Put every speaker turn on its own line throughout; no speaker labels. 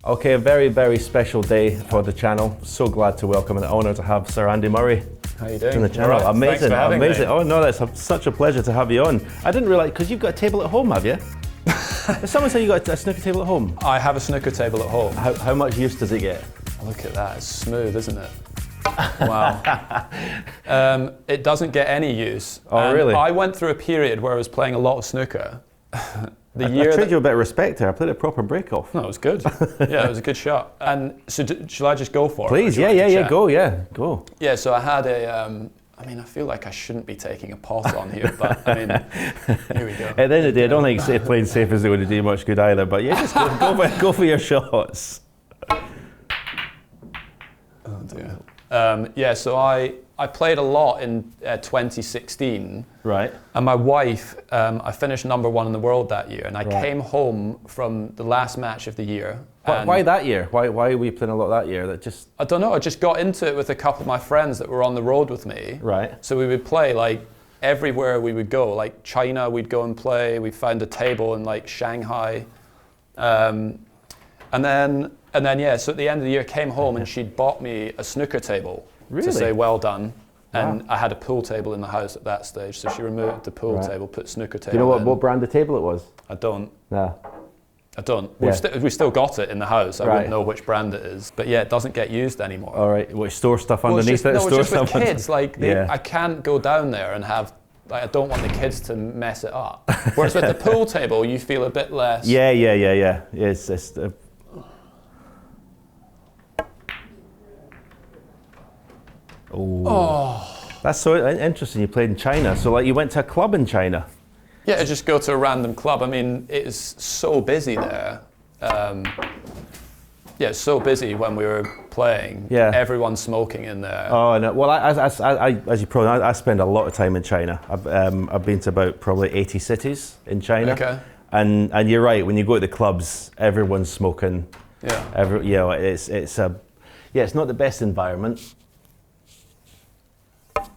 Okay, a very, very special day for the channel. So glad to welcome and honour to have Sir Andy Murray.
How you doing?
On the channel.
Right.
Amazing, amazing.
Me.
Oh no, that's such a pleasure to have you on. I didn't realise, because you've got a table at home, have you? Did someone say you got a snooker table at home?
I have a snooker table at home.
How much use does it get?
Look at that, it's smooth, isn't it? Wow. It doesn't get any use.
Oh, really?
I went through a period where I was playing a lot of snooker.
I treated you a bit of respect here. I played a proper break off.
No, it was good. Yeah, it was a good shot. And so, shall I just go for it?
Please, go.
Yeah, so I had a. I mean, I feel like I shouldn't be taking a pot on here, but I mean, here we go.
At the end of the day, I don't think playing safe is going to do much good either. But yeah, just go for your shots.
Oh dear. Yeah, so I played a lot in 2016.
Right.
And my wife, I finished #1 in the world that year, and I came home from the last match of the year.
Why that year? Why were you playing a lot that year?
I don't know. I just got into it with a couple of my friends that were on the road with me.
Right.
So we would play like everywhere we would go. Like China, we'd go and play. We found a table in like Shanghai, and then yeah. So at the end of the year, came home and she'd bought me a snooker table to say well done. And I had a pool table in the house at that stage, so she removed the pool table, put snooker table.
Do you know what brand of table it was?
I don't.
No.
I don't.
Yeah.
We still got it in the house. I wouldn't know which brand it is, but yeah, it doesn't get used anymore.
All right. What, store stuff underneath it?
No,
store
just with
stuff
kids. Like I can't go down there and have. Like, I don't want the kids to mess it up. Whereas with the pool table, you feel a bit less.
Yeah. It's just. Oh. That's so interesting. You played in China. So like you went to a club in China.
Yeah, I just go to a random club. I mean, it is so busy there. Yeah, it's so busy when we were playing. Yeah. Everyone's smoking in there.
Oh no. Well, as you probably know, I spend a lot of time in China. I've been to about probably 80 cities in China.
Okay.
And you're right. When you go to the clubs, everyone's smoking.
Yeah.
It's not the best environment.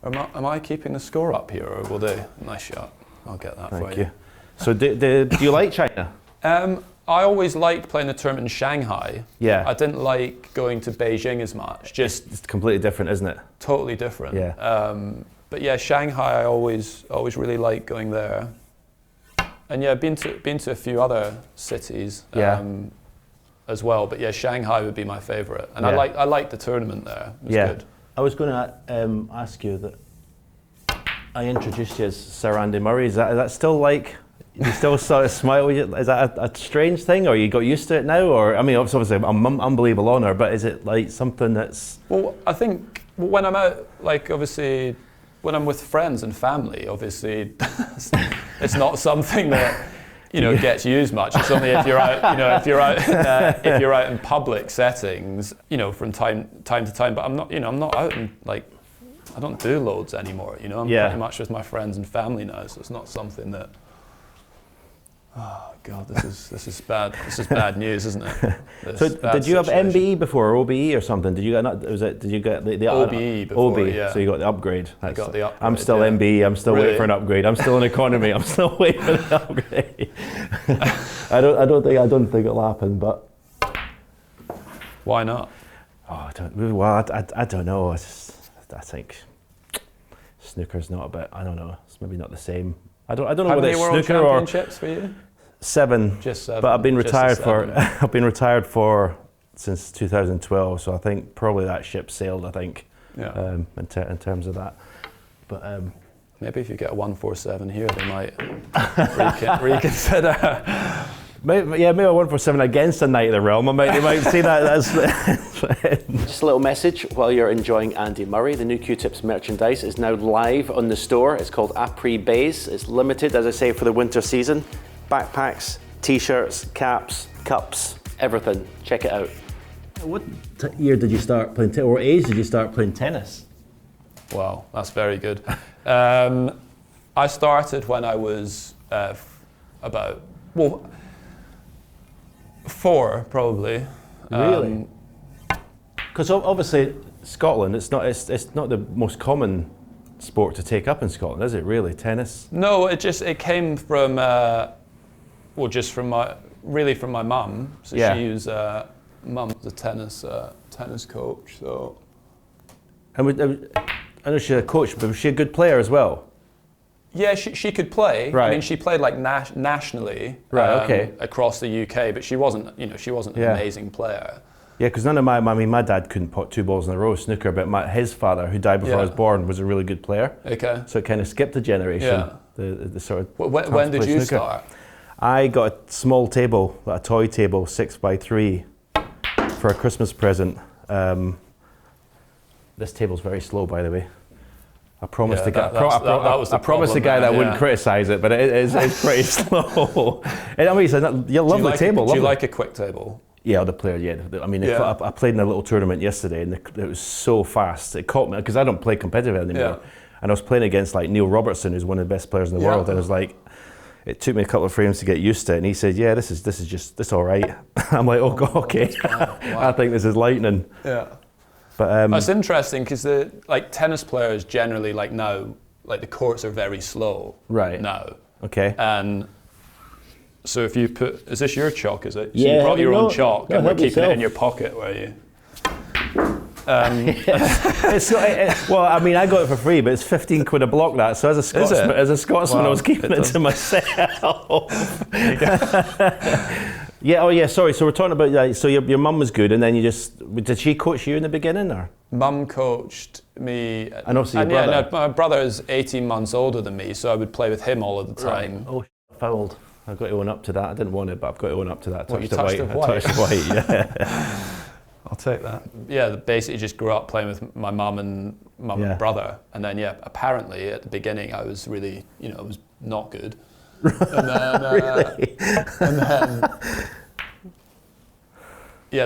Am I keeping the score up here, or will they? Nice shot. I'll get that for you.
Thank you. So do you like China?
I always liked playing the tournament in Shanghai.
Yeah.
I didn't like going to Beijing as much.
It's completely different, isn't it?
Totally different.
Yeah.
But yeah, Shanghai, I always really liked going there. And yeah, been to a few other cities as well. But yeah, Shanghai would be my favourite. And I liked the tournament there. It was good.
I was going to ask you that I introduced you as Sir Andy Murray. Is that still like, you still sort of smile? Is that a strange thing, or you got used to it now? Or I mean, obviously, unbelievable honour, but is it like something that's?
Well, I think when I'm out, like obviously, when I'm with friends and family, obviously, it's not something that gets used much. It's only if you're out, if you're out in public settings, from time to time. But I'm not out in like. I don't do loads anymore, I'm pretty much with my friends and family now, so it's not something that. Oh God, this is bad. This is bad news, isn't it?
So did you have MBE before, or OBE or something? Did you get Did you get the
OBE before?
OBE,
yeah.
So you got the upgrade.
I got the upgrade.
I'm still MBE. I'm still waiting for an upgrade. I'm still in economy. I'm still waiting for an upgrade. I don't think it'll happen, but.
Why not?
Oh, I don't know. I think snooker's not a bit. I don't know. It's maybe not the same. I don't know whether it's snooker or.
How many world championships for you?
7.
Just 7.
But I've been retired for since 2012. So I think probably that ship sailed. I think.
Yeah.
In terms of that, but.
Maybe if you get a 147 here, they might reconsider.
Maybe a 147 against a Knight of the Realm. They might see that as. Just a little message while you're enjoying Andy Murray. The new Q-Tips merchandise is now live on the store. It's called Après Bays. It's limited, as I say, for the winter season. Backpacks, t-shirts, caps, cups, everything. Check it out. What year did you start playing tennis, or age did you start playing tennis?
Wow, that's very good. I started when I was about 4 probably.
Really? Because obviously Scotland, it's not the most common sport to take up in Scotland, is it? Really, tennis?
No, it came from my mum. So she was mum's a tennis coach, so.
And I know she's a coach, but was she a good player as well?
Yeah, she could play.
Right.
I mean, she played like nationally,
okay,
across the UK, but she wasn't an amazing player.
Yeah, because none of my dad couldn't pot 2 balls in a row snooker, but his father, who died before I was born, was a really good player.
Okay.
So it kind of skipped a generation. Yeah. The sort of.
When did you start?
I got a small table, a toy table, 6x3, for a Christmas present. This table's very slow, by the way. I promised the guy. I promised the guy that I wouldn't criticise it, but it's pretty slow. I mean, you love the table.
Do you like a quick table?
Yeah, the player. Yeah, I mean, I played in a little tournament yesterday, and it was so fast. It caught me because I don't play competitive anymore, and I was playing against like Neil Robertson, who's one of the best players in the world, and it was like, it took me a couple of frames to get used to it, and he said, "Yeah, this is all right." I'm like, "Oh God, okay." Wow. I think this is lightning.
Yeah.
But
it's interesting because the tennis players generally now the courts are very slow now.
Okay.
And so if you put, is this your chalk? Is it? So
yeah.
You brought your own chalk, and we're keeping
yourself.
It in your pocket, were you?
Well, I mean, I got it for free, but it's 15 quid a block. That so as a Scotsman, I was keeping it to myself. Yeah. Oh, yeah. Sorry. So we're talking about so your mum was good, and then did she coach you in the beginning, or?
Mum coached me.
And also your brother.
Yeah, no, my brother is 18 months older than me, so I would play with him all of the time.
Right. Oh, fouled. I've got to own up to that. I didn't want it, but I've got to own up to that.
You touched the white.
I touched the white. Yeah.
I'll take that. Yeah, basically just grew up playing with my mum and brother, and then apparently at the beginning I was really, I was not good. And then,
really?
And then,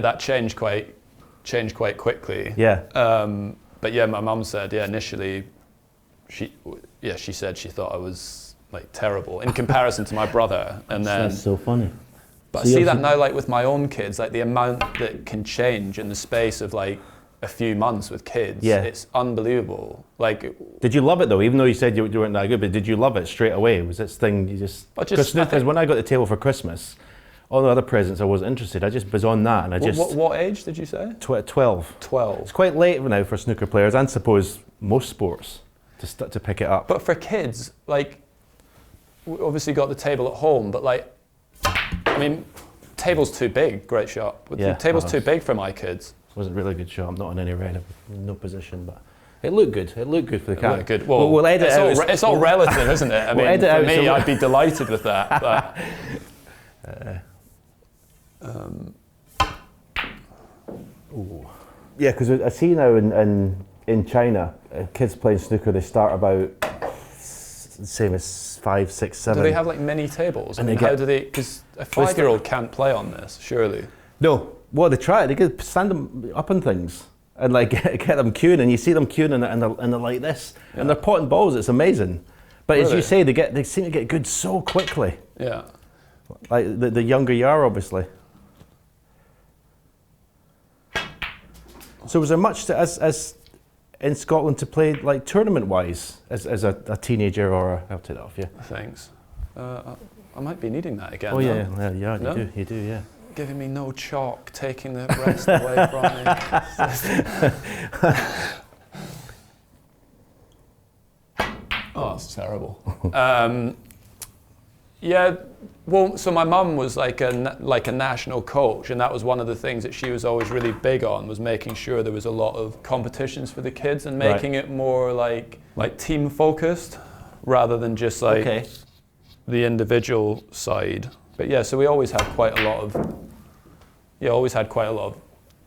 that changed quite quickly.
Yeah.
But my mum said, initially, she said she thought I was terrible in comparison to my brother, and then.
That's so funny.
But I see that now, with my own kids, the amount that can change in the space of a few months with kids, it's unbelievable.
Did you love it though? Even though you said you weren't that good, but did you love it straight away? Was this thing you just? Because when I got the table for Christmas, all the other presents I wasn't interested. I just was on that, and I just.
What age did you say?
12.
12.
It's quite late now for snooker players, and suppose most sports to pick it up.
But for kids, we obviously got the table at home, but I mean, table's too big. Great shot. The table's too big for my kids.
It wasn't really a good shot. I'm not in any no position, but it looked good. It looked good for the camera.
Looked good. Well, we'll edit it. It's all relative, isn't it? I mean, for me, I'd be delighted with that. But,
yeah, because I see now in China, kids playing snooker, they start about the same as 5, 6, 7.
Do they have mini tables? How do they? Because a 5-year-old can't play on this, surely.
No. Well, they try it. They could stand them up on things and get them queuing, and you see them queuing and they're like this, and they're potting balls. It's amazing. But really? As you say, they seem to get good so quickly.
Yeah.
The younger you are, obviously. So was there much as in Scotland to play tournament-wise as a teenager or I'll take that off you.
Thanks. I might be needing that again.
Oh yeah, you do, yeah.
Giving me no chalk, taking the rest away from me. Oh, it's terrible. Well, so my mum was like a national coach, and that was one of the things that she was always really big on, was making sure there was a lot of competitions for the kids and making it more like team focused rather than just the individual side. But so we always had quite a lot of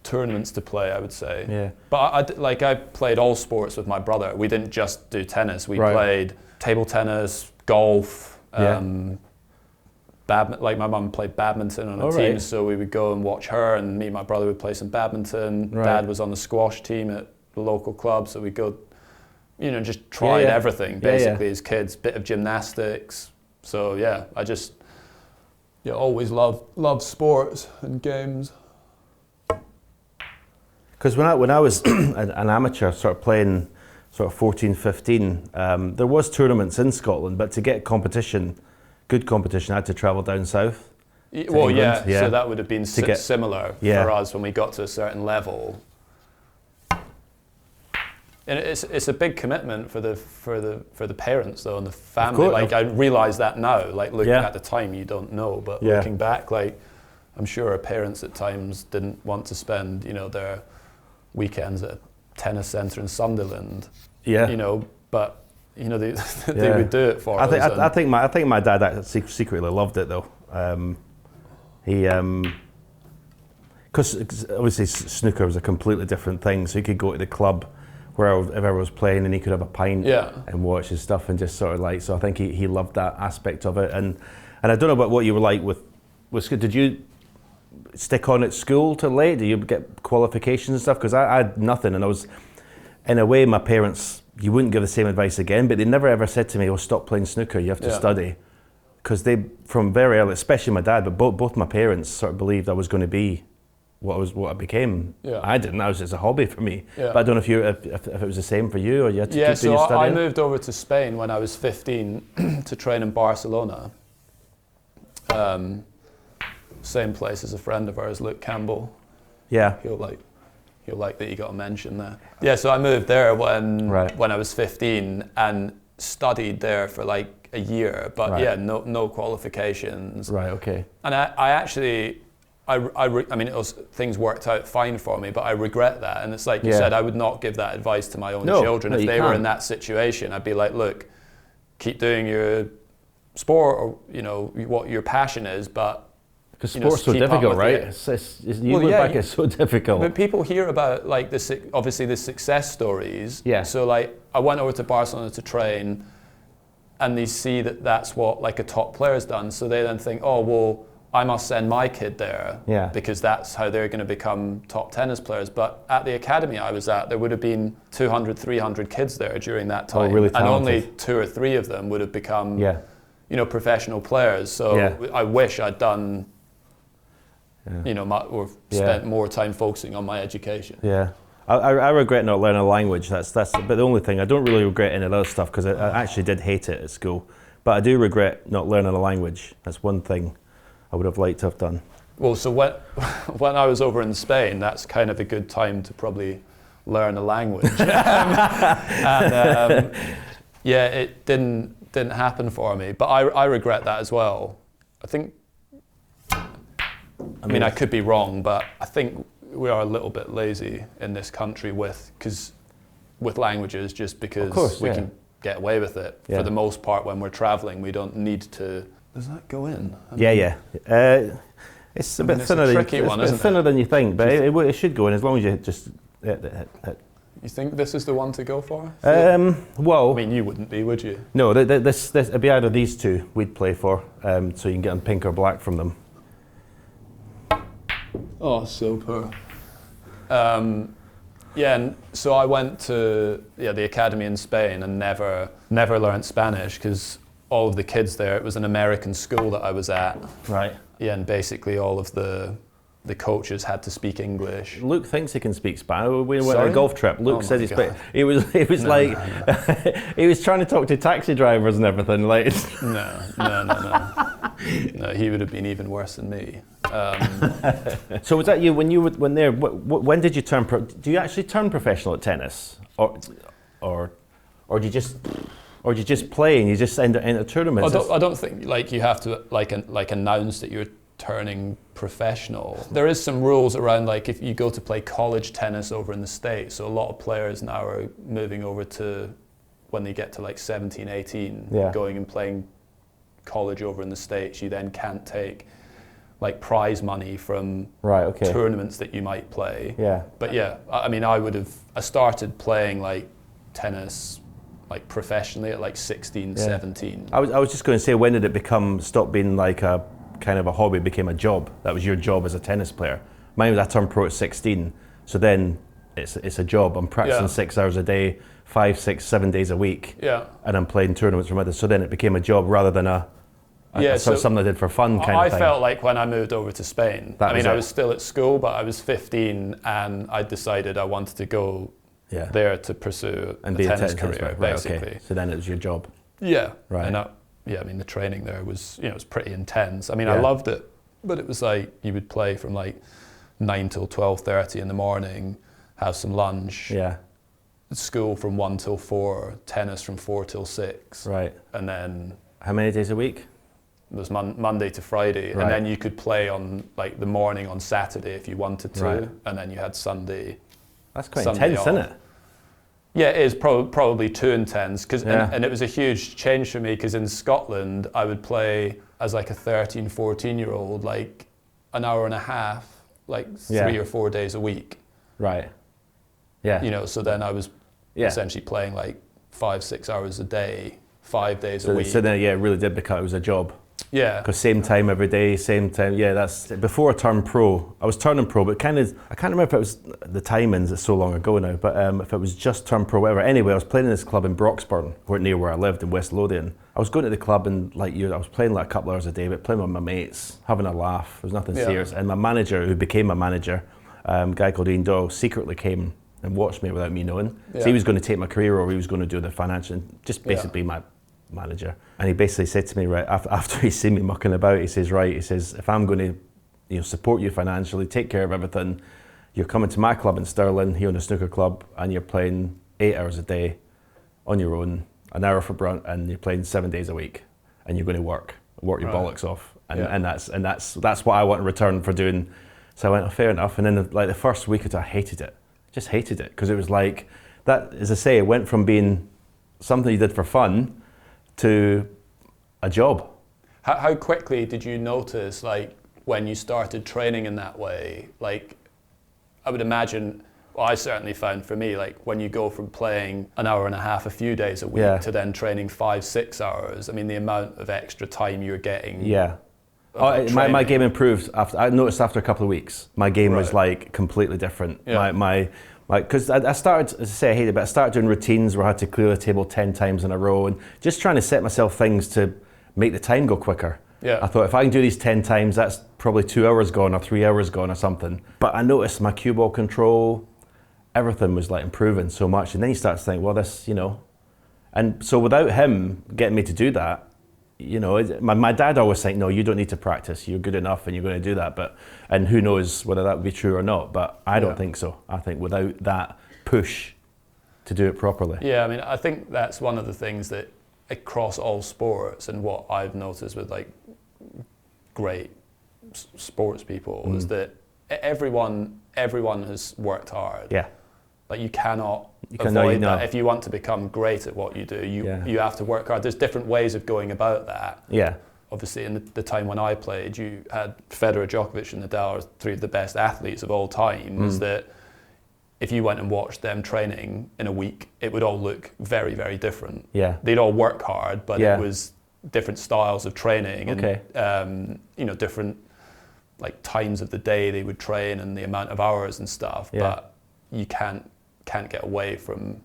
tournaments to play, I would say. Yeah. But I played all sports with my brother. We didn't just do tennis. We played table tennis, golf. My mum played badminton on a team, so we would go and watch her, and me and my brother would play some badminton. Dad was on the squash team at the local club, so we'd go, just tried everything basically as kids. Bit of gymnastics. So I just always loved sports and games.
Because when I was an amateur, sort of playing, sort of 14, 15, there was tournaments in Scotland, but to get good competition, I had to travel down south.
Well,
England,
so that would have been similar
Yeah.
for us when we got to a certain level. And it's a big commitment for the parents though, and the family. Like I realise that now. Like looking at the time, you don't know, but looking back, like I'm sure our parents at times didn't want to spend, you know, their weekends at a tennis centre in Sunderland. Yeah. You know, but you know they would do it for us.
I think my dad actually secretly loved it though. He because obviously snooker was a completely different thing, so he could go to the club wherever was playing, and he could have a pint and watch his stuff and just sort of like. So I think he loved that aspect of it, and I don't know about what you were like with school. Did you stick on at school till late? Did you get qualifications and stuff? Because I had nothing, and I was, in a way, my parents, you wouldn't give the same advice again, but they never ever said to me, "Oh, stop playing snooker. You have to study," because they, from very early, especially my dad, but both my parents sort of believed I was going to be what I became. I didn't. That was just a hobby for me. But I don't know if it was the same for you, or you had to keep doing your studying.
I moved over to Spain when I was 15 to train in Barcelona. Same place as a friend of ours, Luke Campbell.
Yeah.
He'll like that you got a mention there. Yeah, so I moved there when I was 15 and studied there for like a year, but no qualifications.
Right. Okay.
And I actually. I mean, things worked out fine for me, but I regret that. And it's like you said, I would not give that advice to my own children. If they were in that situation, I'd be like, look, keep doing your sport or, you know, what your passion is, but...
Because sport's so difficult, right? You look back, it's so difficult.
But people hear about, like, obviously the success stories. Yeah. So, like, I went over to Barcelona to train, and they see that that's what, like, a top player's done. So they then think, oh, well... I must send my kid there because that's how they're going to become top tennis players. But at the academy I was at, there would have been 200, 300 kids there during that time.
Really
and only 2 or 3 of them would have become, you know, professional players. So I wish I'd done, you know, or spent more time focusing on my education. Yeah.
I regret not learning a language. That's but the only thing, I don't really regret any of the other stuff because I actually did hate it at school. But I do regret not learning a language. That's one thing I would have liked to have done.
Well, so when I was over in Spain, that's kind of a good time to probably learn a language. It didn't happen for me, but I regret that as well. I think, I mean, I could be wrong, but I think we are a little bit lazy in this country with languages, just because we can get away with it. For the most part, when we're traveling, we don't need to. Does that go in?
It's a bit thinner. It's thinner than you think, but it should go in as long as you just hit.
You think this is the one to go for?
Well,
I mean, you wouldn't be, would you?
No, this it'd be either these two we'd play for, so you can get them pink or black from them.
Oh, so poor. And so I went to the academy in Spain and never learned Spanish because all of the kids there, it was an American school that I was at. Right. Yeah, and basically all of the coaches had to speak English.
Luke thinks he can speak Spanish. We went on a golf trip. Luke says he speaks. He was he was trying to talk to taxi drivers and everything. Like
no, he would have been even worse than me.
So was that you when there? When did you turn? Do you actually turn professional at tennis, or do you just? Or do you just play and you just enter tournaments?
I don't think like you have to like announce that you're turning professional. There is some rules around, like if you go to play college tennis over in the States, so a lot of players now are moving over to, when they get to like 17, 18, going and playing college over in the States, you then can't take like prize money from tournaments that you might play. Yeah. But I mean, I started playing like tennis like professionally at like 16, 17.
I was just going to say, when did it stop being like a kind of a hobby, became a job? That was your job as a tennis player. Mine was, I turned pro at 16, so then it's a job. I'm practicing 6 hours a day, 5, 6, 7 days a week, and I'm playing tournaments from others. So then it became a job rather than something I did for fun kind of thing.
I felt like when I moved over to Spain, I was still at school, but I was 15 and I decided I wanted to go there to pursue a tennis career, basically.
Okay. So then it was your job.
Yeah. Right. And I mean, the training there was, it was pretty intense. I mean, I loved it. But it was like you would play from like 9 till 12:30 in the morning, have some lunch.
Yeah.
School from 1 till 4, tennis from 4 till 6.
Right.
And then
how many days a week?
It was Monday to Friday,
Right.
and then you could play on like the morning on Saturday if you wanted to,
right.
and then you had Sunday.
That's quite
Sunday
intense,
off.
isn't it?
Yeah, it is probably too intense,
Yeah.
and it was a huge change for me because in Scotland I would play as like a 13, 14-year-old like an hour and a half, like 3 or 4 days a week.
Right. Yeah.
You know, so then I was essentially playing like 5-6 hours a day, 5 days a week.
So then, it really did become, it was a job.
Yeah.
Because same time every day, same time. Yeah, that's before I turned pro. I was turning pro, but kind of, I can't remember if it was the timings. It's so long ago now. But if it was just turned pro, whatever. Anyway, I was playing in this club in Broxburn, near where I lived in West Lothian. I was going to the club and I was playing like a couple hours a day, but playing with my mates, having a laugh. There was nothing serious. And my manager, who became my manager, a guy called Ian Doyle, secretly came and watched me without me knowing. So he was going to take my career over. He was going to do the financial, just basically be my manager. And he basically said to me, right, after he's seen me mucking about, he says, if I'm going to support you financially, take care of everything, you're coming to my club in Stirling, here in the Snooker Club, and you're playing 8 hours a day on your own, an hour for brunt, and you're playing 7 days a week, and you're going to work your bollocks off. And that's what I want in return for doing. So I went, oh, fair enough. And then the first week or two, I hated it. Just hated it, because it was like, that, as I say, it went from being something you did for fun to a job.
How quickly did you notice, like, when you started training in that way? Like, I would imagine, well, I certainly found for me, like, when you go from playing an hour and a half a few days a week to then training 5-6 hours, I mean, the amount of extra time you're getting.
Yeah. My game improved. I noticed after a couple of weeks, my game was like completely different.
Yeah.
Because I started, as I say, I hated it, but I started doing routines where I had to clear the table 10 times in a row and just trying to set myself things to make the time go quicker.
Yeah.
I thought if I can do these 10 times, that's probably 2 hours gone or 3 hours gone or something. But I noticed my cue ball control, everything was like improving so much. And then you start to think, well, this, and so without him getting me to do that, my dad always said, no, you don't need to practice. You're good enough and you're going to do that. And who knows whether that would be true or not. But I don't think so. I think without that push to do it properly.
Yeah, I mean, I think that's one of the things that across all sports, and what I've noticed with like great sports people is that everyone has worked hard.
Yeah.
Like you cannot avoid that. If you want to become great at what you do, you have to work hard. There's different ways of going about that.
Yeah.
Obviously, in the time when I played, you had Federer, Djokovic, and Nadal are three of the best athletes of all time. Is that if you went and watched them training in a week, it would all look very, very different. Yeah. They'd all work hard, but it was different styles of training and different like times of the day they would train and the amount of hours and stuff. Yeah. But you can't get away from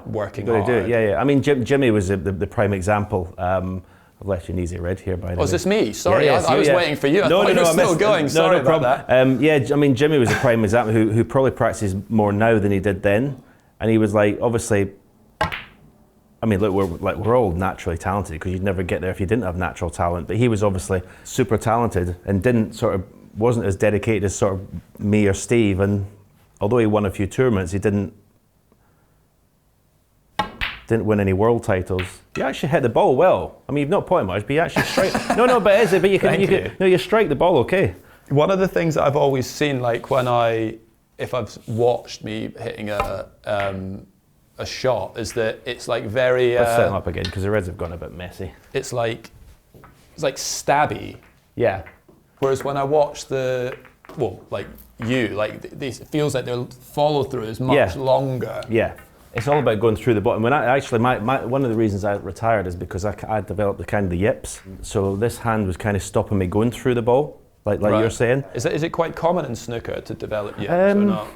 working hard.
Do it. Yeah. I mean, Jimmy was the prime example. I've left you an easy red here, by the way.
Oh, is this me? Sorry, I was waiting for you. I thought you were still going. Sorry about that.
I mean, Jimmy was a prime example who probably practices more now than he did then. And he was like, obviously, I mean, look, we're all naturally talented because you'd never get there if you didn't have natural talent. But he was obviously super talented and wasn't as dedicated as sort of me or Steve. And although he won a few tournaments, he didn't win any world titles. You actually hit the ball well. I mean, you've not pointed much, but you actually strike. But is it? But you strike the ball okay.
One of the things that I've always seen, like if I've watched me hitting a shot, is that it's like very.
Let's set them up again because the reds have gone a bit messy.
It's like stabby.
Yeah.
Whereas when I watch it feels like their follow through is much longer.
Yeah. It's all about going through the bottom. When one of the reasons I retired is because I developed the yips. So this hand was kind of stopping me going through the ball, like you're saying.
Is it quite common in snooker to develop yips or not?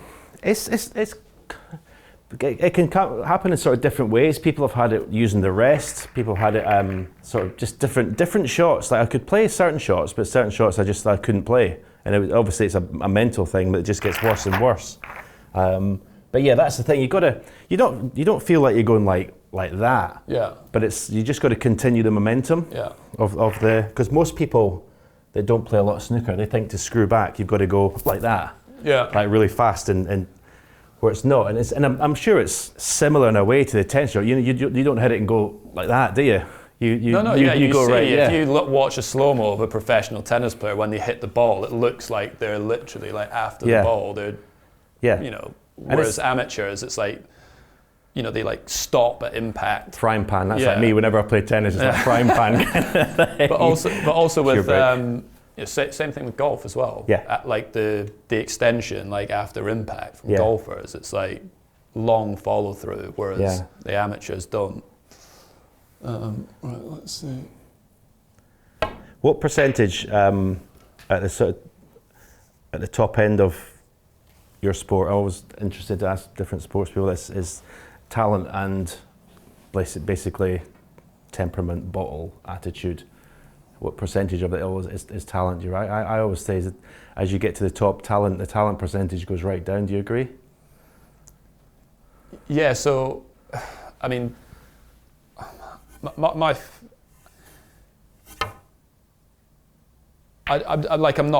It can happen in sort of different ways. People have had it using the rest. People have had it sort of just different shots. Like I could play certain shots, but certain shots I couldn't play. And obviously it's a mental thing, but it just gets worse and worse. But yeah, that's the thing. You don't feel like you're going like that.
Yeah.
But you just got to continue the momentum.
Yeah.
Because most people that don't play a lot of snooker, they think to screw back, you've got to go like that.
Yeah.
Like really fast, and where it's not. And I'm sure it's similar in a way to the tennis shot. You don't hit it and go like that, do you? You go
see,
right.
If you watch a slow-mo of a professional tennis player, when they hit the ball, it looks like they're literally like after the ball. They're, whereas amateurs, it's like, they like stop at impact.
Frying pan, that's like me whenever I play tennis, it's like frying pan kind of thing.
But also with, same thing with golf as well.
Yeah.
At like the extension, like after impact from golfers, it's like long follow through, whereas the amateurs don't. Right, let's see.
What percentage at the top end of your sport? I'm always interested to ask different sports people. Is talent and basically temperament, bottle, attitude. What percentage of it is talent? You're right. I always say that as you get to the top, the talent percentage goes right down. Do you agree?
Yeah. So, I mean, I'm not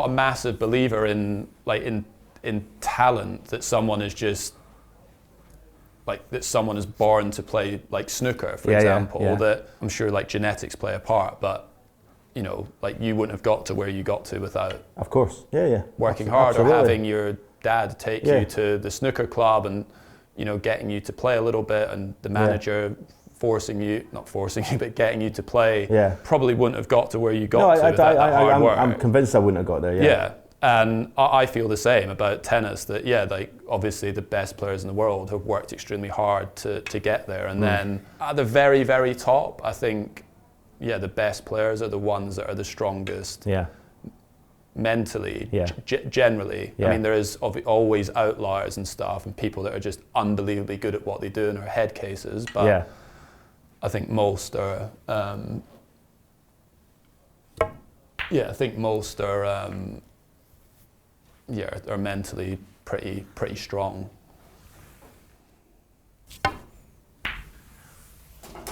a massive believer in talent, that someone is just like that someone is born to play like snooker, for example. That I'm sure like genetics play a part, but like you wouldn't have got to where you got to without,
of course,
working hard or having your dad take you to the snooker club and getting you to play a little bit, and the manager not forcing you, but getting you to play, probably wouldn't have got to where you got to without that hard work.
I'm convinced I wouldn't have got there.
Yeah, and I feel the same about tennis. That like obviously the best players in the world have worked extremely hard to get there, and then at the very, very top, I think, the best players are the ones that are the strongest. Mentally, generally. I mean, there is always outliers and stuff, and people that are just unbelievably good at what they do and are head cases, but I think most are. I think most are. Are mentally pretty strong.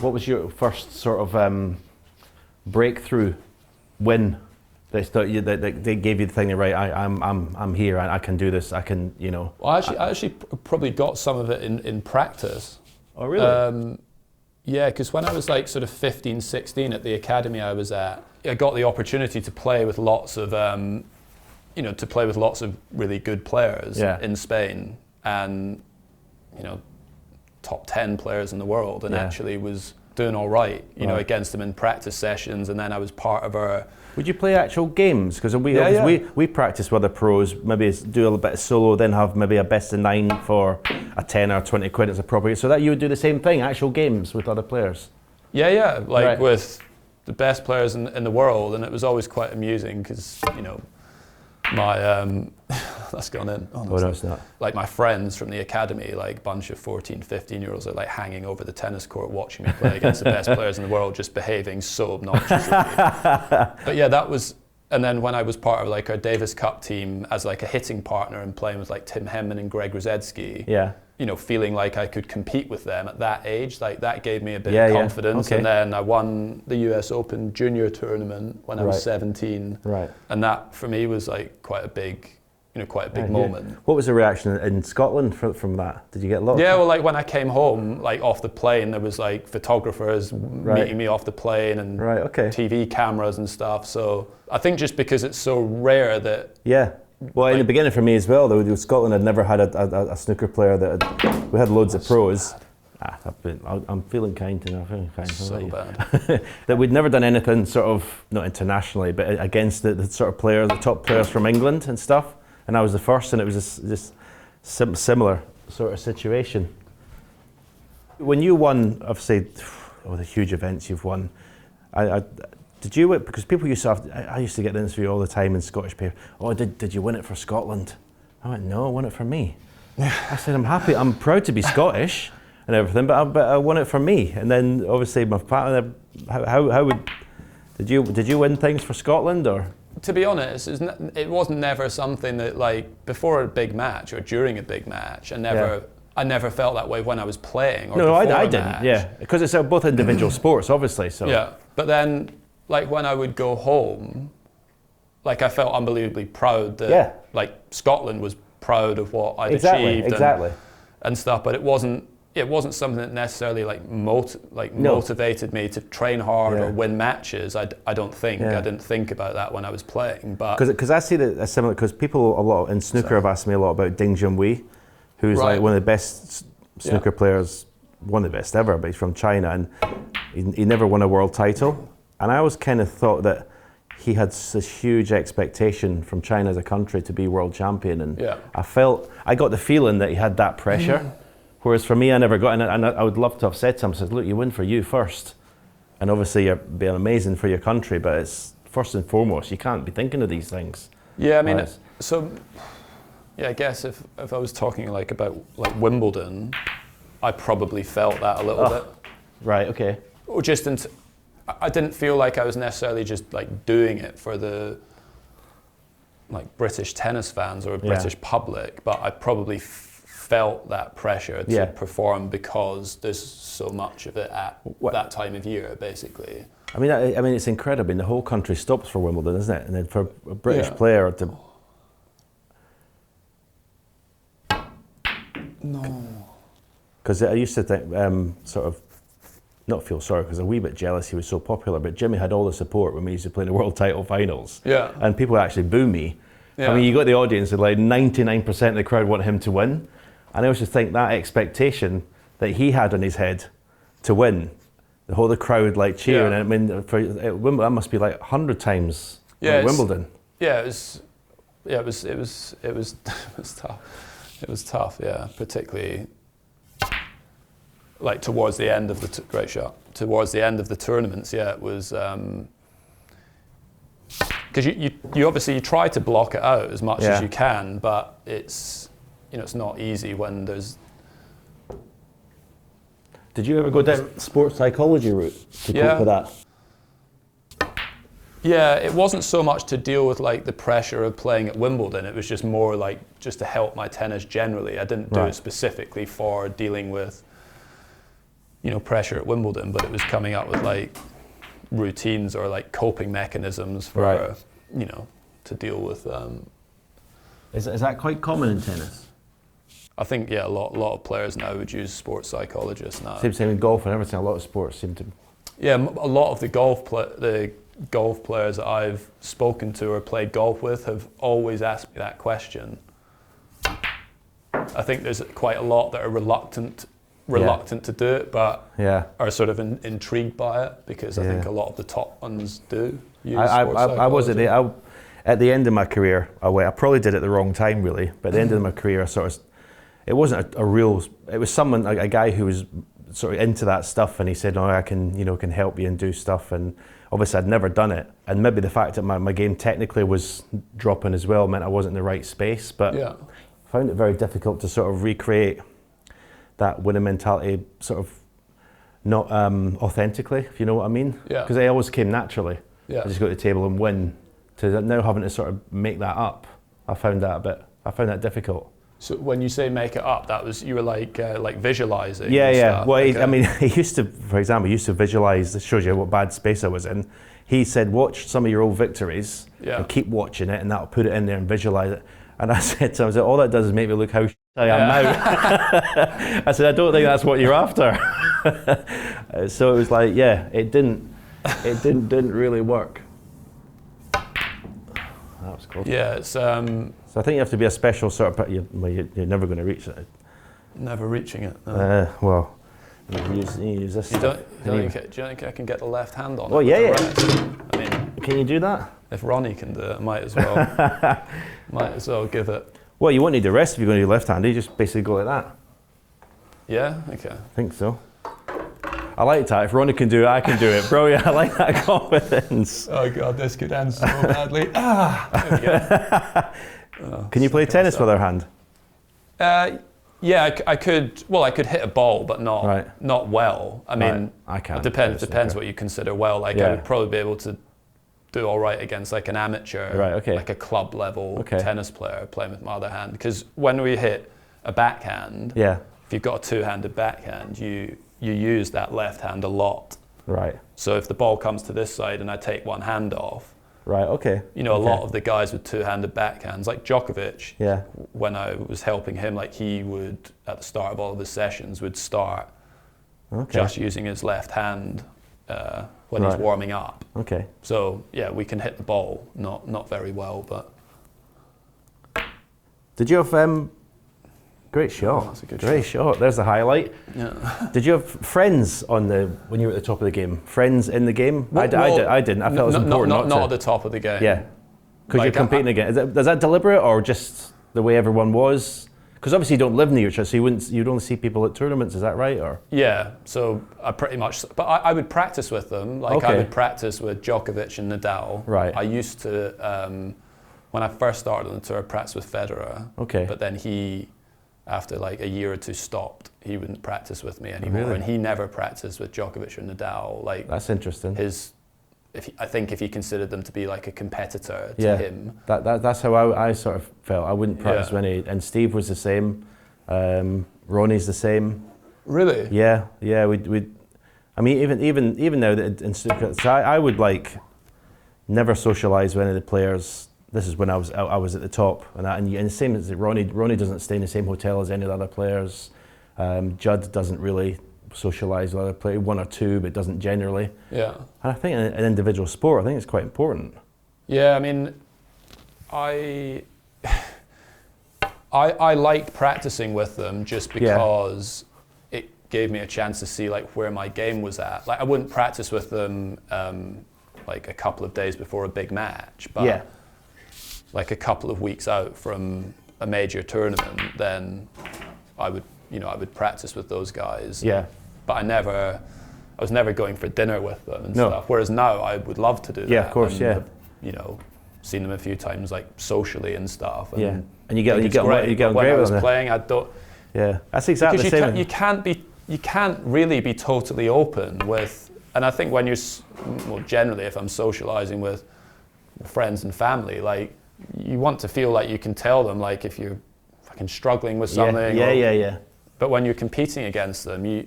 What was your first sort of breakthrough win? They gave you the thing, right? I'm here. I can do this. I can,
Well, I actually probably got some of it in practice.
Oh, really?
Yeah, because when I was like sort of 15, 16 at the academy I was at, I got the opportunity to play with lots of, really good players in Spain, and top 10 players in the world, and actually was doing all right, against them in practice sessions, and then I was part of our.
Would you play actual games? Because we practice with the pros, maybe do a little bit of solo, then have maybe a best of 9 for a 10 or 20 quid as appropriate, so that you would do the same thing, actual games with other players.
With the best players in the world, and it was always quite amusing because, my, that's gone in.
Oh, no, it's not.
Like my friends from the academy, like a bunch of 14, 15-year-olds are like hanging over the tennis court watching me play against the best players in the world, just behaving so obnoxiously. But that was, and then when I was part of like our Davis Cup team as like a hitting partner and playing with like Tim Henman and Greg Rosetsky, feeling like I could compete with them at that age, like that gave me a bit of confidence. Okay. And then I won the US Open Junior tournament when I was 17. Right. And that for me was like quite a big moment.
What was the reaction in Scotland from that? Did you get a lot?
Yeah, well, like when I came home, like off the plane, there was like photographers meeting me off the plane and TV cameras and stuff. So I think just because it's so rare that.
Yeah. Well, in the beginning for me as well, though, Scotland had never had a snooker player we had loads of pros. I'm feeling kind to you. Feeling kind.
So bad.
That we'd never done anything sort of, not internationally, but against the sort of players, the top players from England and stuff. And I was the first, and it was this similar sort of situation. When you won, obviously, the huge events you've won, did you win? Because people used to I used to get the interview all the time in Scottish paper. Oh, did you win it for Scotland? I went, no, I won it for me. I said, I'm happy, I'm proud to be Scottish and everything, but I won it for me. And then obviously my partner, did you win things for Scotland or?
To be honest, it wasn't never something that like before a big match or during a big match. I never felt that way when I was playing. Or
no, I didn't. Yeah, because it's both individual sports, obviously. So
yeah, but then like when I would go home, like I felt unbelievably proud that like Scotland was proud of what I'd achieved and stuff, but it wasn't something that necessarily like motivated me to train hard or win matches. I don't think. I didn't think about that when I was playing. But
because I see that as similar, because people a lot in snooker have asked me a lot about Ding Junhui, who's like one of the best snooker players, one of the best ever, but he's from China, and he never won a world title. And I always kind of thought that he had this huge expectation from China as a country to be world champion, and I got the feeling that he had that pressure, whereas for me I never got it, and I would love to have said to him, look, you win for you first, and obviously you're being amazing for your country, but it's first and foremost, you can't be thinking of these things.
Yeah, I mean, I guess if I was talking like about like Wimbledon, I probably felt that a little bit.
Right, okay.
Or just I didn't feel like I was necessarily just like doing it for the like British tennis fans or British public, but I probably felt that pressure to perform because there's so much of it at that time of year, basically.
I mean, it's incredible. I mean, the whole country stops for Wimbledon, isn't it? And then for a British player to...
No.
Because I used to think, sort of, not feel sorry, because I'm a wee bit jealous he was so popular, but Jimmy had all the support when we used to play in the world title finals.
Yeah.
And people would actually boo me. Yeah. I mean, you got the audience, and like 99% of the crowd want him to win. And I always just think that expectation that he had on his head to win, the whole crowd like cheering. I mean, Wimbledon, that must be like 100 times like Wimbledon.
It was tough. It was tough, particularly like towards the end of the towards the end of the tournaments. It was because you obviously try to block it out as much as you can, but it's it's not easy when there's.
Did you ever go down sports psychology route to cope with that?
Yeah, it wasn't so much to deal with like the pressure of playing at Wimbledon. It was just more like just to help my tennis generally. I didn't do it specifically for dealing with pressure at Wimbledon, but it was coming up with like routines or like coping mechanisms for to deal with.
Is that quite common in tennis?
I think a lot of players now would use sports psychologists now.
Same in golf and everything. A lot of sports seem to.
Yeah, a lot of the golf players that I've spoken to or played golf with have always asked me that question. I think there's quite a lot that are reluctant to do it, but are sort of intrigued by it, because I think a lot of the top ones do use sports psychology. I was
at the end of my career. I probably did it at the wrong time, really. But at the end of my career, it wasn't a real. It was someone, a guy who was sort of into that stuff, and he said, "Oh, I can help you and do stuff." And obviously, I'd never done it, and maybe the fact that my game technically was dropping as well meant I wasn't in the right space. But I found it very difficult to sort of recreate that winning mentality, sort of not authentically, if you know what I mean. Because I always came naturally. I just go to the table and win. To now having to sort of make that up, I found that difficult.
So when you say make it up, that was, you were like visualizing.
Yeah. Well, I mean, he used to, for example, visualize. This shows you what bad space I was in. He said, watch some of your old victories and keep watching it, and that'll put it in there and visualize it. And I said to him, all that does is make me look how I am now. I said, I don't think that's what you're after. So it was like, it didn't really work. That was cool.
Yeah, it's.
So I think you have to be a special sort of. You're never going to reach it.
Never reaching it. No.
Well, you use this.
Do you think I can get the left hand on?
Oh yeah.
I mean,
can you do that?
If Ronnie can do it, I might as well. Might as well give it.
Well, you won't need the rest if you're going to do left-handed. You just basically go like that.
Yeah. Okay.
I think so. I like that. If Ronnie can do it, I can do it. Brilliant. I like that confidence.
Oh God, this could end so badly. There we go.
Can you play tennis with our hand?
Yeah, I could. Well, I could hit a ball, but not well. I mean,
I can't.
It depends what you consider well. Like I would probably be able to do all right against like an amateur, like a club level tennis player playing with my other hand. Because when we hit a backhand, if you've got a two-handed backhand, you use that left hand a lot.
Right.
So if the ball comes to this side and I take one hand off,
Right, okay.
You know, a lot of the guys with two-handed backhands, like Djokovic, when I was helping him, like he would, at the start of all of his sessions, would start just using his left hand when he's warming up.
Okay.
So, yeah, we can hit the ball, not very well, but...
Did you have... Great shot.
That's a good
Great shot. There's the highlight.
Yeah.
Did you have friends when you were at the top of the game? Friends in the game? I didn't. I felt it was important
not at the top of the game.
Yeah. Because you're competing again. Is that deliberate or just the way everyone was? Because obviously you don't live near each other, so you'd only see people at tournaments. Is that right? Or
yeah. So I pretty much. But I would practice with them. Like I would practice with Djokovic and Nadal.
Right.
I used to when I first started on the tour, I practiced with Federer.
Okay.
But then he, after like a year or two, stopped. He wouldn't practice with me anymore,
really?
and he never practiced with Djokovic or Nadal. Like
that's interesting.
I think if he considered them to be like a competitor to him.
That's how I sort of felt. I wouldn't practice with any, and Steve was the same. Ronnie's the same.
Really?
Yeah. We. I mean, even now in snooker, so I would like never socialise with any of the players. This is when I was at the top, and the same as Ronnie. Ronnie doesn't stay in the same hotel as any of the other players. Judd doesn't really socialise with other players, one or two, but doesn't generally.
Yeah.
And I think in an individual sport, I think it's quite important.
Yeah, I mean, I liked practicing with them just because it gave me a chance to see like where my game was at. Like I wouldn't practice with them like a couple of days before a big match, but like a couple of weeks out from a major tournament, then I would practice with those guys.
Yeah.
But I was never going for dinner with them and stuff. Whereas now I would love to do that.
Yeah, of course,
and, you know, seen them a few times like socially and stuff. And
and you get on great
when
with
I was
them.
playing, I don't.
Yeah, that's exactly the same.
You can't really be totally open with. And I think when generally if I'm socializing with friends and family, like you want to feel like you can tell them like if you're fucking struggling with something.
Yeah.
But when you're competing against them, you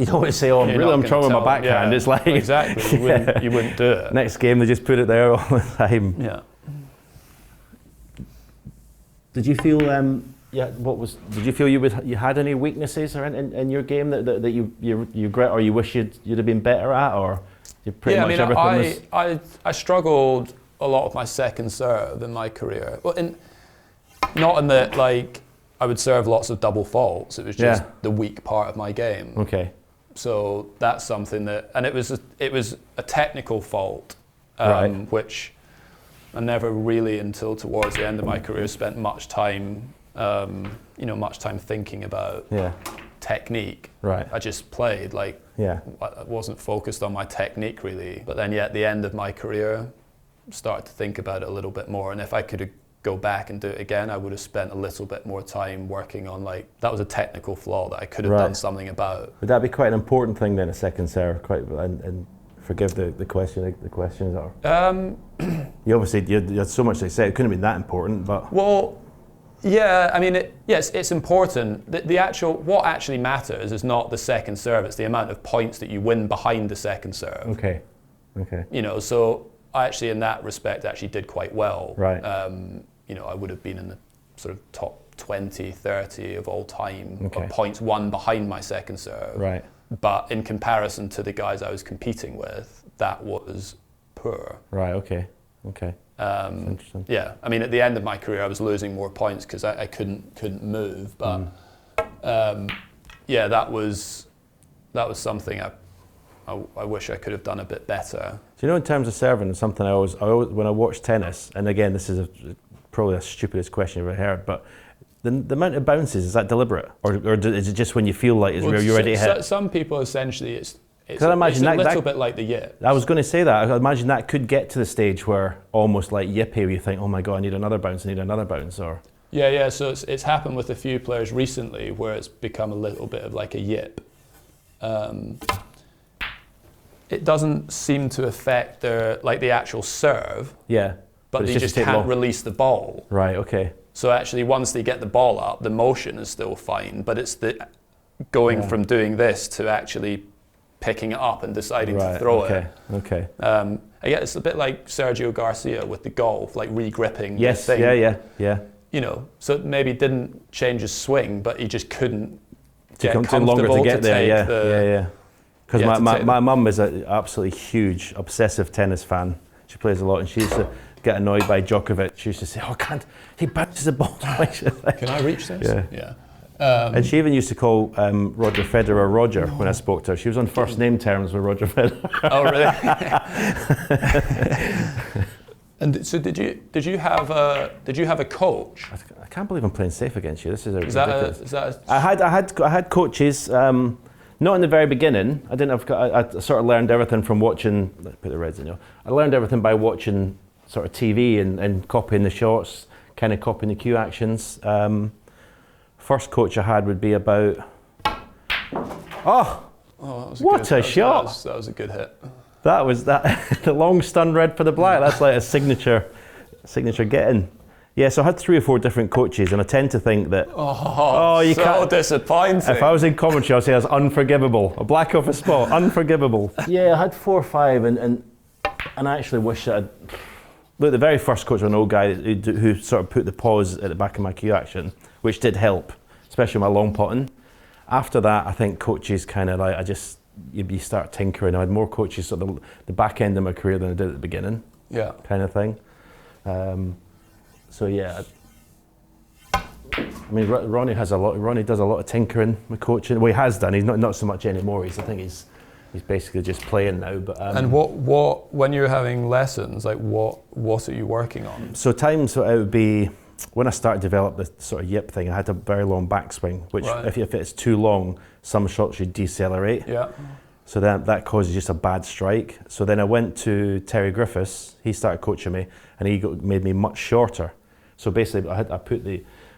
don't want to say, "Oh, I'm trying with my backhand." It's like
exactly, you wouldn't do it.
Next game, they just put it there all the time.
Yeah.
Did you feel? Did you feel you had any weaknesses or in your game that you regret or you wish you'd have been better at, or you pretty much everything was?
I struggled a lot with my second serve in my career. Well, not in that like I would serve lots of double faults. It was just the weak part of my game.
Okay.
So that's something that, and it was a technical fault, which I never really until towards the end of my career spent much time, thinking about technique.
Right.
I just played I wasn't focused on my technique really. But then at the end of my career, started to think about it a little bit more. And if I could go back and do it again, I would have spent a little bit more time working on that was a technical flaw that I could have done something about.
Would that be quite an important thing then, a second serve? And forgive the question. The questions are. You obviously you had so much to say. It couldn't have been that important, but.
Well, yeah. I mean, yes, it's important. What actually matters is not the second serve. It's the amount of points that you win behind the second serve.
Okay.
You know, so I actually, in that respect, actually did quite well.
Right.
I would have been in the sort of top 20, 30 of all time of points won behind my second serve.
Right.
But in comparison to the guys I was competing with, that was poor.
Right, okay. Interesting.
Yeah, I mean, at the end of my career, I was losing more points because I couldn't move. But that was something I wish I could have done a bit better.
So in terms of serving, something I always when I watch tennis, and again, this is probably the stupidest question I've ever heard, but the amount of bounces, is that deliberate, or is it just when you feel like you're ready to hit?
Some people essentially it's
a little
bit like the yip.
I was going to say that. I imagine that could get to the stage where almost like yippy, where you think, oh my god, I need another bounce, or.
Yeah. So it's happened with a few players recently where it's become a little bit of like a yip. It doesn't seem to affect the actual serve.
Yeah.
But they just can't release the ball.
Right, okay.
So actually once they get the ball up, the motion is still fine, but it's the going from doing this to actually picking it up and deciding to throw it.
Okay.
Again, it's a bit like Sergio Garcia with the golf, like re-gripping.
Yes.
The thing.
Yeah.
You know, so maybe didn't change his swing, but he just couldn't get
too longer to get there. Yeah. Because my mum is an absolutely huge, obsessive tennis fan. She plays a lot, and she used to get annoyed by Djokovic. She used to say, "Oh, he bounces the ball."
Can I reach this?
Yeah. And she even used to call Roger Federer Roger when I spoke to her. She was on first name terms with Roger Federer.
Oh, really? And so did you have a coach?
I can't believe I'm playing safe against you. This is ridiculous. I had coaches. Not in the very beginning. I didn't have. I sort of learned everything from watching. Let's put the reds in. I learned everything by watching sort of TV and copying the shots, kind of copying the cue actions. First coach I had would be about. Oh, what a shot!
That was a good hit.
That was the long stun red for the black. That's like a signature get in. Yeah, so I had 3 or 4 different coaches, and I tend to think that
you so can't. Disappointing.
If I was in commentary, I'd say that's unforgivable. A black off a spot, unforgivable. Yeah, I had 4 or 5, and I actually wish that I'd. Look, the very first coach was an old guy who sort of put the pause at the back of my cue action, which did help, especially my long putting. After that, I think coaches kind of like you start tinkering. I had more coaches at the back end of my career than I did at the beginning.
Yeah,
kind of thing. So yeah, I mean, Ronnie does a lot of tinkering with coaching. Well, he has done. He's not so much anymore. I think he's basically just playing now. But
and what when you're having lessons, like what are you working on?
So times it would be when I started to develop the sort of yip thing. I had a very long backswing, which if it's too long, some shots should decelerate.
Yeah.
So that causes just a bad strike. So then I went to Terry Griffiths. He started coaching me, and he made me much shorter. So basically, I put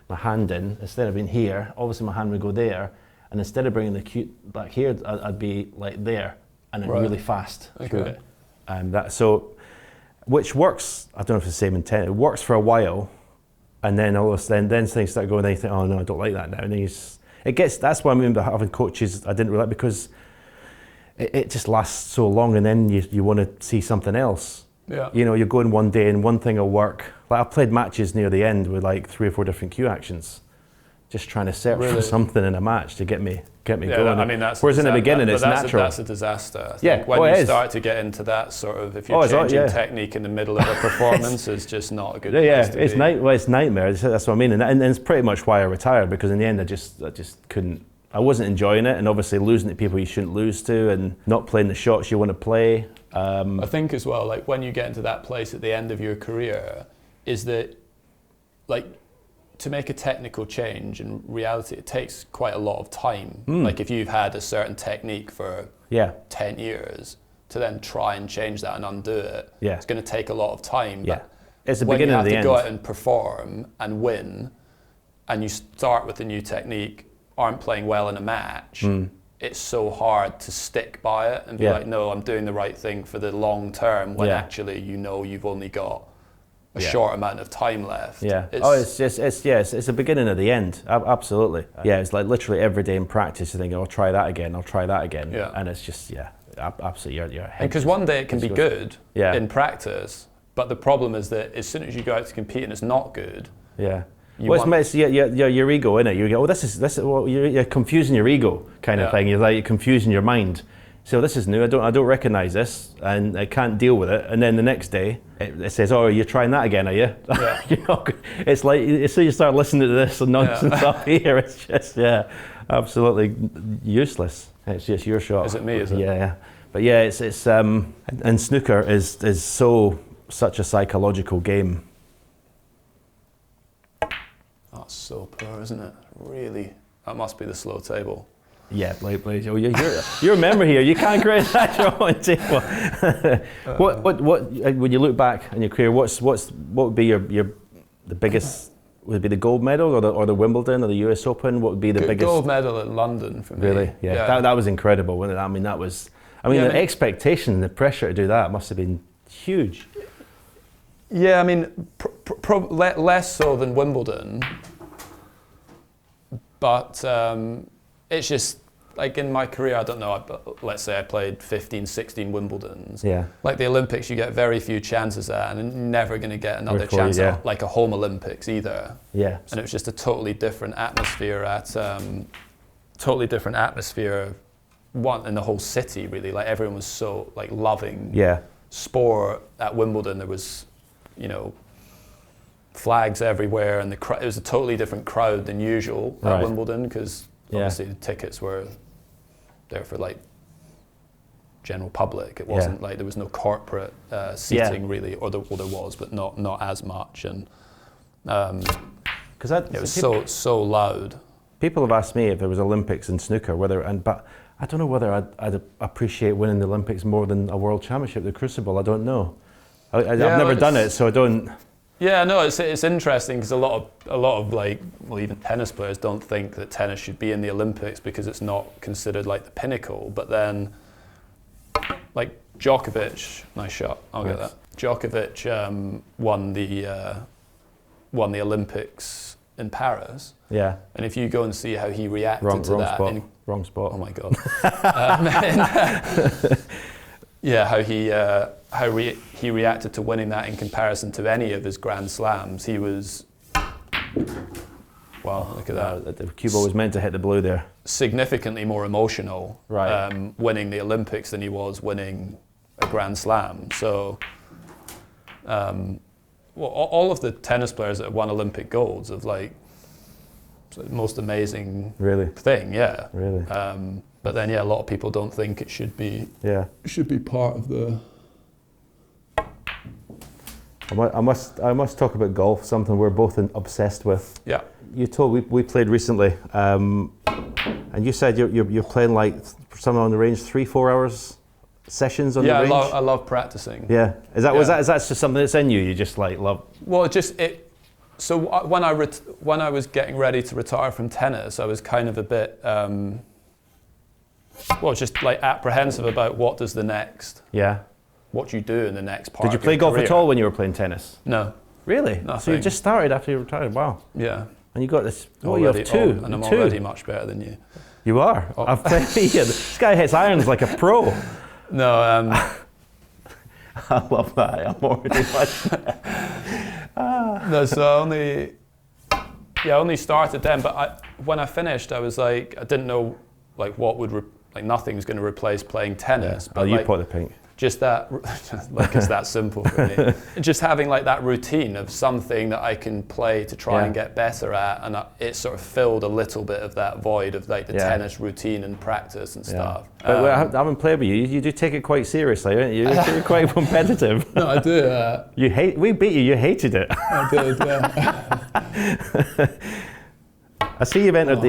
my hand in instead of being here. Obviously, my hand would go there, and instead of bringing the cue back here, I'd be like there, and then really fast through it. Which works. I don't know if it's the same intent. It works for a while, and then then things start going. Then you think, oh no, I don't like that now. And then that's why I mean by having coaches. I didn't really because it just lasts so long, and then you want to see something else.
Yeah.
You know, you're going one day and one thing will work. Like I played matches near the end with like 3 or 4 different cue actions, just trying to search for something in a match to get me going.
I mean,
whereas in the beginning it's natural.
That's a disaster. I think when you start to get into that sort of, if you're changing technique in the middle of a performance, it's just not a good place to be.
It's nightmare. That's what I mean, and it's pretty much why I retired, because in the end I just couldn't. I wasn't enjoying it, and obviously losing to people you shouldn't lose to, and not playing the shots you want to play.
I think as well, like when you get into that place at the end of your career, is that like to make a technical change in reality, it takes quite a lot of time. Like if you've had a certain technique for 10 years, to then try and change that and undo it, it's going to take a lot of time.
Yeah.
But
it's the beginning of the end.
When you have to go out and perform and win, and you start with a new technique, aren't playing well in a match, it's so hard to stick by it and be like, no, I'm doing the right thing for the long term, when actually you've only got a short amount of time left.
Yeah. It's the beginning of the end. Absolutely. Yeah. It's like literally every day in practice, you think, I'll try that again.
Yeah.
And it's just absolutely your head.
Because one day it can be good in practice, but the problem is that as soon as you go out to compete and it's not good.
Yeah. It's your ego, innit? You go, this is you're confusing your ego kind of thing. You're confusing your mind. So this is new. I don't recognise this, and I can't deal with it. And then the next day, it says, "Oh, you're trying that again, are you?"
Yeah.
It's like as soon as you start listening to this nonsense up here, it's just absolutely useless. It's just your shot.
Is it me? Is it?
Yeah. But yeah, it's and snooker is such a psychological game.
That's so poor, isn't it? Really, that must be the slow table.
Yeah, please. Oh, your memory here. You can't criticize your own table. What when you look back in your career, what would be the biggest? Would it be the gold medal or the Wimbledon or the US Open? What would be the biggest?
Gold medal at London for me.
Really? Yeah. That was incredible, wasn't it? I mean, that was. The expectation and the pressure to do that must have been huge.
Yeah, I mean, less so than Wimbledon, but it's just, like in my career, I don't know, let's say I played 15, 16 Wimbledons.
Yeah.
Like the Olympics, you get very few chances at, and you're never going to get another chance at like a home Olympics either.
Yeah.
And it was just a totally different atmosphere in the whole city, really. Like everyone was so like loving sport. At Wimbledon, there was, you know, flags everywhere, and it was a totally different crowd than usual at Wimbledon, because obviously the tickets were there for like general public. It wasn't like there was no corporate seating really, or there was, but not as much. And because it was so loud.
People have asked me if there was Olympics in snooker, but I don't know whether I'd appreciate winning the Olympics more than a World Championship, the Crucible. I don't know. I've never done it, so I don't.
Yeah, no, it's interesting because a lot of like, well, even tennis players don't think that tennis should be in the Olympics because it's not considered like the pinnacle. But then, like Djokovic, nice shot, I'll get that. Djokovic won the Olympics in Paris. Yeah. And if you go and see how he reacted to that,
wrong spot.
Oh my God. Yeah, how he reacted to winning that in comparison to any of his Grand Slams. He was, wow, look at that.
The cue ball was meant to hit the blue there.
Significantly more emotional winning the Olympics than he was winning a Grand Slam. So, all of the tennis players that have won Olympic golds have like, it's the most amazing thing, Really? But then, a lot of people don't think it should be. Yeah. It should be part of the.
I must talk about golf. Something we're both obsessed with.
Yeah.
You told we played recently, and you said you're playing like something on the range 3-4 hours sessions on the range.
Yeah, I love practicing.
Yeah. Is that just something that's in you? You just like love.
Well, So when I was getting ready to retire from tennis, I was kind of a bit. Just like apprehensive about what do you do in the next part.
Did you play golf at all when you were playing tennis?
No.
Really?
Nothing.
So you just started after you retired? Wow.
Yeah.
And you got this. You have two.
And I'm already much better than you.
You are. I've played. This guy hits irons like a pro.
No.
I love that. I'm already much better.
No. So I only started then. But when I finished, I was like, I didn't know like what would. Like nothing was going to replace playing tennis.
Yeah.
But
you
like,
put the pink.
Just that, like it's that simple for me. Just having like that routine of something that I can play to try and get better at, and it sort of filled a little bit of that void of like the tennis routine and practice and stuff.
But I haven't played with you. You do take it quite seriously, don't you? You're quite competitive.
No, I do.
We beat you. You hated it.
I did. Yeah.
I see you've entered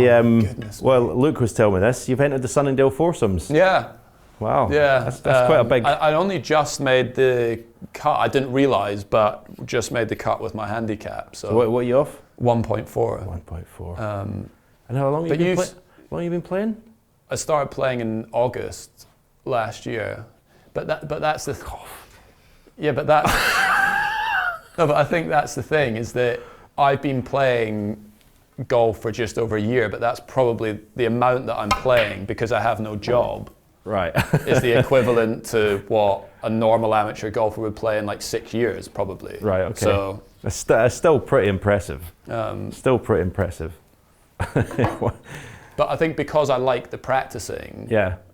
Luke was telling me this, you've entered the Sunningdale foursomes.
Yeah.
Wow.
Yeah.
That's quite a big...
I only just made the cut, I didn't realise, but just made the cut with my handicap. So
what are you off?
1.4.
1.4. And how long have you been playing?
I started playing in August last year. But that's the... Yeah, but that... No, but I think that's the thing, is that I've been playing golf for just over a year, but that's probably the amount that I'm playing because I have no job.
Right.
Is the equivalent to what a normal amateur golfer would play in like 6 years, probably.
Right. Okay.
So
it's still pretty impressive. Still pretty impressive.
But I think because I like the practicing,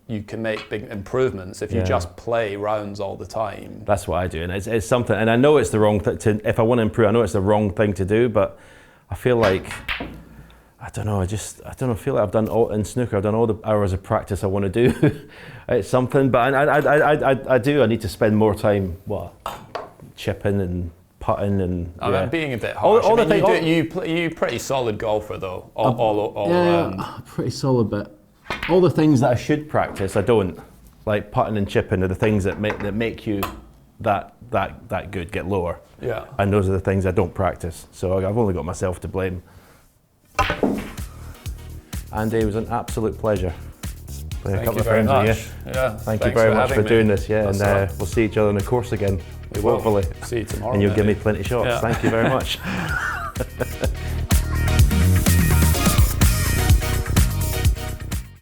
you can make big improvements if you just play rounds all the time.
That's what I do, and it's something. And I know it's the wrong thing to. If I want to improve, I know it's the wrong thing to do, but I feel like. I don't know. I feel like I've done in snooker. I've done all the hours of practice I want to do. It's something, but I do. I need to spend more time chipping and putting and.
I'm being a bit harsh. You're pretty solid golfer though. All around.
Pretty solid, but all the things that I should practice, I don't. Like putting and chipping are the things that make you that good, get lower.
Yeah.
And those are the things I don't practice. So I've only got myself to blame. Andy, it was an absolute pleasure.
Thank you very much. Yeah,
Thank you very much for doing this. Yeah, and we'll see each other on the course again.
We will.
Hopefully.
See you tomorrow.
And you'll give me plenty of shots.
Yeah.
Thank you very much.